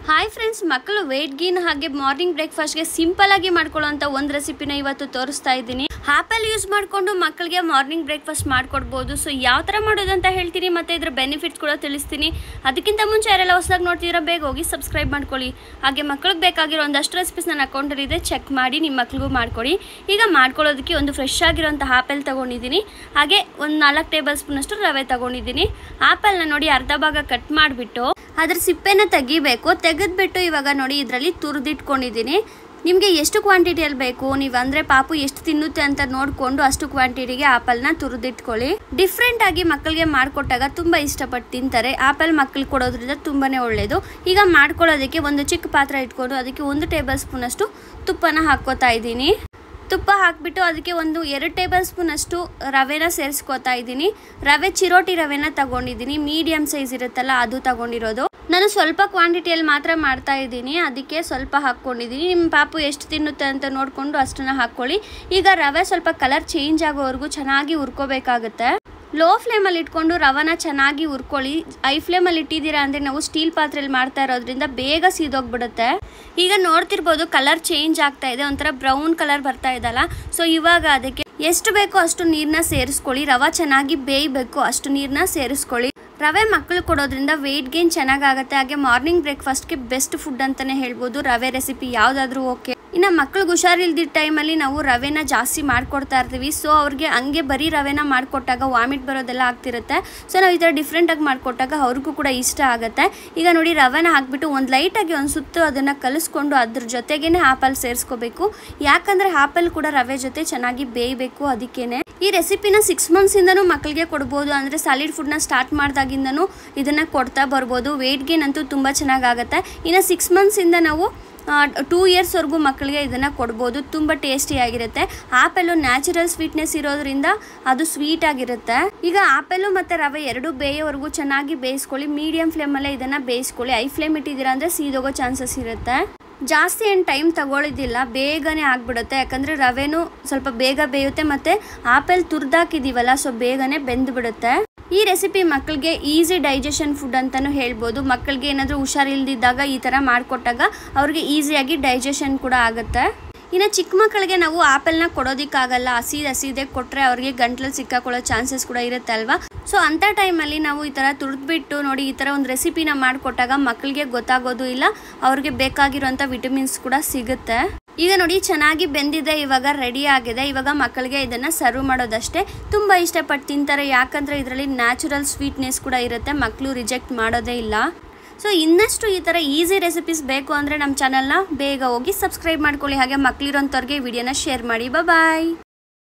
Hi friends, ಮಕ್ಕಳು weight gain ಹಾಗೆ morning ಬ್ರೇಕ್ಫಾಸ್ಟ್ಗೆ simple ಆಗಿ ಮಾಡ್ಕೊಳ್ಳೋಂಥ ಒಂದು ರೆಸಿಪಿನ ಇವತ್ತು ತೋರಿಸ್ತಾ ಇದ್ದೀನಿ. ಆಪಲ್ ಯೂಸ್ ಮಾಡಿಕೊಂಡು ಮಕ್ಕಳಿಗೆ ಮಾರ್ನಿಂಗ್ ಬ್ರೇಕ್ಫಾಸ್ಟ್ ಮಾಡ್ಕೊಡ್ಬೋದು. ಸೊ ಯಾವ ಥರ ಮಾಡೋದಂತ ಹೇಳ್ತೀನಿ, ಮತ್ತು ಇದರ ಬೆನಿಫಿಟ್ಸ್ ಕೂಡ ತಿಳಿಸ್ತೀನಿ. ಅದಕ್ಕಿಂತ ಮುಂಚೆ ಯಾರೆಲ್ಲ ಹೊಸದಾಗಿ ನೋಡ್ತಿದ್ದೀರಾ ಬೇಗ ಹೋಗಿ ಸಬ್ಸ್ಕ್ರೈಬ್ ಮಾಡ್ಕೊಳ್ಳಿ. ಹಾಗೆ ಮಕ್ಕಳಿಗೆ ಬೇಕಾಗಿರೋ ಒಂದಷ್ಟು ರೆಸಿಪೀಸ್ ನನ್ನ ಅಕೌಂಟಲ್ಲಿ ಇದೆ, ಚೆಕ್ ಮಾಡಿ ನಿಮ್ಮ ಮಕ್ಳಿಗೂ ಮಾಡ್ಕೊಡಿ. ಈಗ ಮಾಡ್ಕೊಳ್ಳೋದಕ್ಕೆ ಒಂದು ಫ್ರೆಶ್ ಆಗಿರೋಂಥ ಆಪಲ್ ತೊಗೊಂಡಿದ್ದೀನಿ. ಹಾಗೆ ಒಂದು 4 ಟೇಬಲ್ ಸ್ಪೂನಷ್ಟು ರವೆ ತೊಗೊಂಡಿದ್ದೀನಿ. ಆಪಲ್ನ ನೋಡಿ ಅರ್ಧ ಭಾಗ ಕಟ್ ಮಾಡಿಬಿಟ್ಟು ಅದ್ರ ಸಿಪ್ಪೆನ ತೆಗಿಬೇಕು. ತೆಗೆದ್ಬಿಟ್ಟು ಇವಾಗ ನೋಡಿ ಇದರಲ್ಲಿ ತುರಿದಿಟ್ಕೊಂಡಿದ್ದೀನಿ. ನಿಮಗೆ ಎಷ್ಟು ಕ್ವಾಂಟಿಟಿಯಲ್ಲಿ ಬೇಕು, ನೀವು ಅಂದರೆ ಪಾಪು ಎಷ್ಟು ತಿನ್ನುತ್ತೆ ಅಂತ ನೋಡಿಕೊಂಡು ಅಷ್ಟು ಕ್ವಾಂಟಿಟಿಗೆ ಆಪಲ್ನ ತುರಿದಿಟ್ಕೊಳ್ಳಿ. ಡಿಫ್ರೆಂಟ್ ಆಗಿ ಮಕ್ಕಳಿಗೆ ಮಾಡಿಕೊಟ್ಟಾಗ ತುಂಬ ಇಷ್ಟಪಟ್ಟು ತಿಂತಾರೆ. ಆಪಲ್ ಮಕ್ಕಳಿಗೆ ಕೊಡೋದ್ರಿಂದ ತುಂಬಾ ಒಳ್ಳೆಯದು. ಈಗ ಮಾಡ್ಕೊಳ್ಳೋದಕ್ಕೆ ಒಂದು ಚಿಕ್ಕ ಪಾತ್ರೆ ಇಟ್ಕೊಂಡು ಅದಕ್ಕೆ 1 ಟೇಬಲ್ ಸ್ಪೂನಷ್ಟು ತುಪ್ಪನ ಹಾಕ್ಕೋತಾ ಇದ್ದೀನಿ. ತುಪ್ಪ ಹಾಕಿಬಿಟ್ಟು ಅದಕ್ಕೆ ಒಂದು 2 ಟೇಬಲ್ ಸ್ಪೂನಷ್ಟು ರವೆನ ಸೇರಿಸ್ಕೋತಾ ಇದ್ದೀನಿ. ರವೆ ಚಿರೋಟಿ ರವೆನ ತಗೊಂಡಿದ್ದೀನಿ. ಮೀಡಿಯಮ್ ಸೈಜ್ ಇರುತ್ತಲ್ಲ ಅದು ತಗೊಂಡಿರೋದು. ನಾನು ಸ್ವಲ್ಪ ಕ್ವಾಂಟಿಟಿಯಲ್ಲಿ ಮಾತ್ರ ಮಾಡ್ತಾ ಇದ್ದೀನಿ, ಅದಕ್ಕೆ ಸ್ವಲ್ಪ ಹಾಕ್ಕೊಂಡಿದ್ದೀನಿ. ನಿಮ್ಮ ಪಾಪು ಎಷ್ಟು ತಿನ್ನುತ್ತೆ ಅಂತ ನೋಡಿಕೊಂಡು ಅಷ್ಟನ್ನು ಹಾಕ್ಕೊಳ್ಳಿ. ಈಗ ರವೆ ಸ್ವಲ್ಪ ಕಲರ್ ಚೇಂಜ್ ಆಗೋವರೆಗೂ ಚೆನ್ನಾಗಿ ಹುರ್ಕೋಬೇಕಾಗುತ್ತೆ. ಲೋ ಫ್ಲೇಮಲ್ಲಿ ಇಟ್ಕೊಂಡು ರವನ ಚೆನ್ನಾಗಿ ಹುರ್ಕೊಳ್ಳಿ. ಹೈ ಫ್ಲೇಮಲ್ಲಿ ಇಟ್ಟಿದ್ದೀರಾ ಅಂದರೆ ನಾವು ಸ್ಟೀಲ್ ಪಾತ್ರೆಯಲ್ಲಿ ಮಾಡ್ತಾ ಇರೋದ್ರಿಂದ ಬೇಗ ಸೀದೋಗ್ಬಿಡುತ್ತೆ. ಈಗ ನೋಡ್ತಿರ್ಬೋದು ಕಲರ್ ಚೇಂಜ್ ಆಗ್ತಾ ಇದೆ, ಒಂಥರ ಬ್ರೌನ್ ಕಲರ್ ಬರ್ತಾ ಇದಲ್ಲ. ಸೊ ಇವಾಗ ಅದಕ್ಕೆ ಎಷ್ಟು ಬೇಕೋ ಅಷ್ಟು ನೀರನ್ನ ಸೇರಿಸ್ಕೊಳ್ಳಿ. ರವೆ ಚೆನ್ನಾಗಿ ಬೇಯಬೇಕು, ಅಷ್ಟು ನೀರನ್ನ ಸೇರಿಸ್ಕೊಳ್ಳಿ. ರವೆ ಮಕ್ಕಳು ಕೊಡೋದ್ರಿಂದ ವೆಯ್ಟ್ ಗೇನ್ ಚೆನ್ನಾಗಾಗುತ್ತೆ. ಹಾಗೆ ಮಾರ್ನಿಂಗ್ ಬ್ರೇಕ್ಫಾಸ್ಟ್ಗೆ ಬೆಸ್ಟ್ ಫುಡ್ ಅಂತಲೇ ಹೇಳ್ಬೋದು. ರವೆ ರೆಸಿಪಿ ಯಾವುದಾದ್ರೂ ಓಕೆ. ಇನ್ನು ಮಕ್ಳಿಗೆ ಹುಷಾರಿಲ್ದಿದ್ದ ಟೈಮಲ್ಲಿ ನಾವು ರವೆನ ಜಾಸ್ತಿ ಮಾಡಿಕೊಡ್ತಾ ಇರ್ತೀವಿ. ಸೊ ಅವ್ರಿಗೆ ಹಂಗೆ ಬರೀ ರವೆನ ಮಾಡಿಕೊಟ್ಟಾಗ ವಾಮಿಟ್ ಬರೋದೆಲ್ಲ ಆಗ್ತಿರುತ್ತೆ. ಸೊ ನಾವು ಈ ಥರ ಡಿಫ್ರೆಂಟಾಗಿ ಮಾಡಿಕೊಟ್ಟಾಗ ಅವ್ರಿಗೂ ಕೂಡ ಇಷ್ಟ ಆಗುತ್ತೆ. ಈಗ ನೋಡಿ ರವೆನ ಹಾಕ್ಬಿಟ್ಟು ಒಂದು ಲೈಟಾಗಿ ಒಂದು ಸುತ್ತು ಅದನ್ನು ಕಲಿಸ್ಕೊಂಡು ಅದ್ರ ಜೊತೆಗೇ ಆಪಲ್ ಸೇರಿಸ್ಕೋಬೇಕು. ಯಾಕಂದರೆ ಆಪಲ್ ಕೂಡ ರವೆ ಜೊತೆ ಚೆನ್ನಾಗಿ ಬೇಯಬೇಕು. ಅದಕ್ಕೇನೆ ಈ ರೆಸಿಪಿನ 6 ಮಂತ್ಸಿಂದನೂ ಮಕ್ಕಳಿಗೆ ಕೊಡ್ಬೋದು. ಅಂದರೆ ಸಾಲಿಡ್ ಫುಡ್ನ ಸ್ಟಾರ್ಟ್ ಮಾಡಿದಾಗಿಂದನೂ ಇದನ್ನು ಕೊಡ್ತಾ ಬರ್ಬೋದು. ವೆಯ್ಟ್ ಗೇನ್ ಅಂತೂ ತುಂಬ ಚೆನ್ನಾಗಾಗುತ್ತೆ. ಇನ್ನು 6 ಮಂತ್ಸಿಂದ ನಾವು 2 ಇಯರ್ಸ್ವರೆಗೂ ಮಕ್ಕಳಿಗೆ ಇದನ್ನು ಕೊಡ್ಬೋದು. ತುಂಬ ಟೇಸ್ಟಿಯಾಗಿರುತ್ತೆ. ಆಪಲ್ಲು ನ್ಯಾಚುರಲ್ ಸ್ವೀಟ್ನೆಸ್ ಇರೋದ್ರಿಂದ ಅದು ಸ್ವೀಟ್ ಆಗಿರುತ್ತೆ. ಈಗ ಆಪಲ್ಲು ಮತ್ತು ರವೆ ಎರಡೂ ಬೇಯೋವರೆಗೂ ಚೆನ್ನಾಗಿ ಬೇಯಿಸ್ಕೊಳ್ಳಿ. ಮೀಡಿಯಂ ಫ್ಲೇಮಲ್ಲೇ ಇದನ್ನು ಬೇಯಿಸ್ಕೊಳ್ಳಿ. ಹೈ ಫ್ಲೇಮ್ ಇಟ್ಟಿದ್ದೀರಾ ಅಂದರೆ ಸೀದೋಗೋ ಚಾನ್ಸಸ್ ಇರುತ್ತೆ. ಜಾಸ್ತಿ ಏನು ಟೈಮ್ ತಗೊಳ್ಳೋದಿಲ್ಲ, ಬೇಗನೆ ಆಗಿಬಿಡುತ್ತೆ. ಯಾಕಂದರೆ ರವೆನೂ ಸ್ವಲ್ಪ ಬೇಗ ಬೇಯುತ್ತೆ ಮತ್ತು ಆಪಲ್ ತುರಿದಾಕಿದ್ದೀವಲ್ಲ, ಸೊ ಬೇಗನೆ ಬೆಂದುಬಿಡುತ್ತೆ. ಈ ರೆಸಿಪಿ ಮಕ್ಕಳಿಗೆ ಈಸಿ ಡೈಜೆಷನ್ ಫುಡ್ ಅಂತಲೂ ಹೇಳ್ಬೋದು. ಮಕ್ಕಳಿಗೆ ಏನಾದರೂ ಹುಷಾರಿಲ್ದಿದ್ದಾಗ ಈ ಥರ ಮಾಡಿಕೊಟ್ಟಾಗ ಅವ್ರಿಗೆ ಈಸಿಯಾಗಿ ಡೈಜೆಷನ್ ಕೂಡ ಆಗುತ್ತೆ. ಇನ್ನು ಚಿಕ್ಕ ಮಕ್ಕಳಿಗೆ ನಾವು ಆಪಲ್ನ ಕೊಡೋದಕ್ಕಾಗಲ್ಲ. ಹಸಿದೇ ಕೊಟ್ಟರೆ ಅವ್ರಿಗೆ ಗಂಟ್ಲಲ್ಲಿ ಸಿಕ್ಕಾಕೊಳ್ಳೋ ಚಾನ್ಸಸ್ ಕೂಡ ಇರುತ್ತೆ ಅಲ್ವಾ. ಸೊ ಅಂಥ ಟೈಮಲ್ಲಿ ನಾವು ಈ ಥರ ತುರಿದ್ಬಿಟ್ಟು ನೋಡಿ ಈ ಥರ ಒಂದು ರೆಸಿಪಿನ ಮಾಡಿಕೊಟ್ಟಾಗ ಮಕ್ಕಳಿಗೆ ಗೊತ್ತಾಗೋದು ಇಲ್ಲ, ಅವ್ರಿಗೆ ಬೇಕಾಗಿರೋಂಥ ವಿಟಮಿನ್ಸ್ ಕೂಡ ಸಿಗುತ್ತೆ. ಈಗ ನೋಡಿ ಚೆನ್ನಾಗಿ ಬೆಂದಿದೆ, ಇವಾಗ ರೆಡಿ ಆಗಿದೆ. ಇವಾಗ ಮಕ್ಕಳಿಗೆ ಇದನ್ನು ಸರ್ವ್ ಮಾಡೋದಷ್ಟೇ. ತುಂಬ ಇಷ್ಟಪಟ್ಟು ತಿಂತಾರೆ, ಯಾಕಂದರೆ ಇದರಲ್ಲಿ ನ್ಯಾಚುರಲ್ ಸ್ವೀಟ್ನೆಸ್ ಕೂಡ ಇರುತ್ತೆ. ಮಕ್ಕಳು ರಿಜೆಕ್ಟ್ ಮಾಡೋದೇ ಇಲ್ಲ. ಸೊ ಇನ್ನಷ್ಟು ಈ ಥರ ಈಸಿ ರೆಸಿಪೀಸ್ ಬೇಕು ಅಂದರೆ ನಮ್ಮ ಚಾನಲ್ನ ಬೇಗ ಹೋಗಿ ಸಬ್ಸ್ಕ್ರೈಬ್ ಮಾಡ್ಕೊಳ್ಳಿ. ಹಾಗೆ ಮಕ್ಕಳಿರೋಂಥವ್ರಿಗೆ ವಿಡಿಯೋನ ಶೇರ್ ಮಾಡಿ. ಬಾಯ್.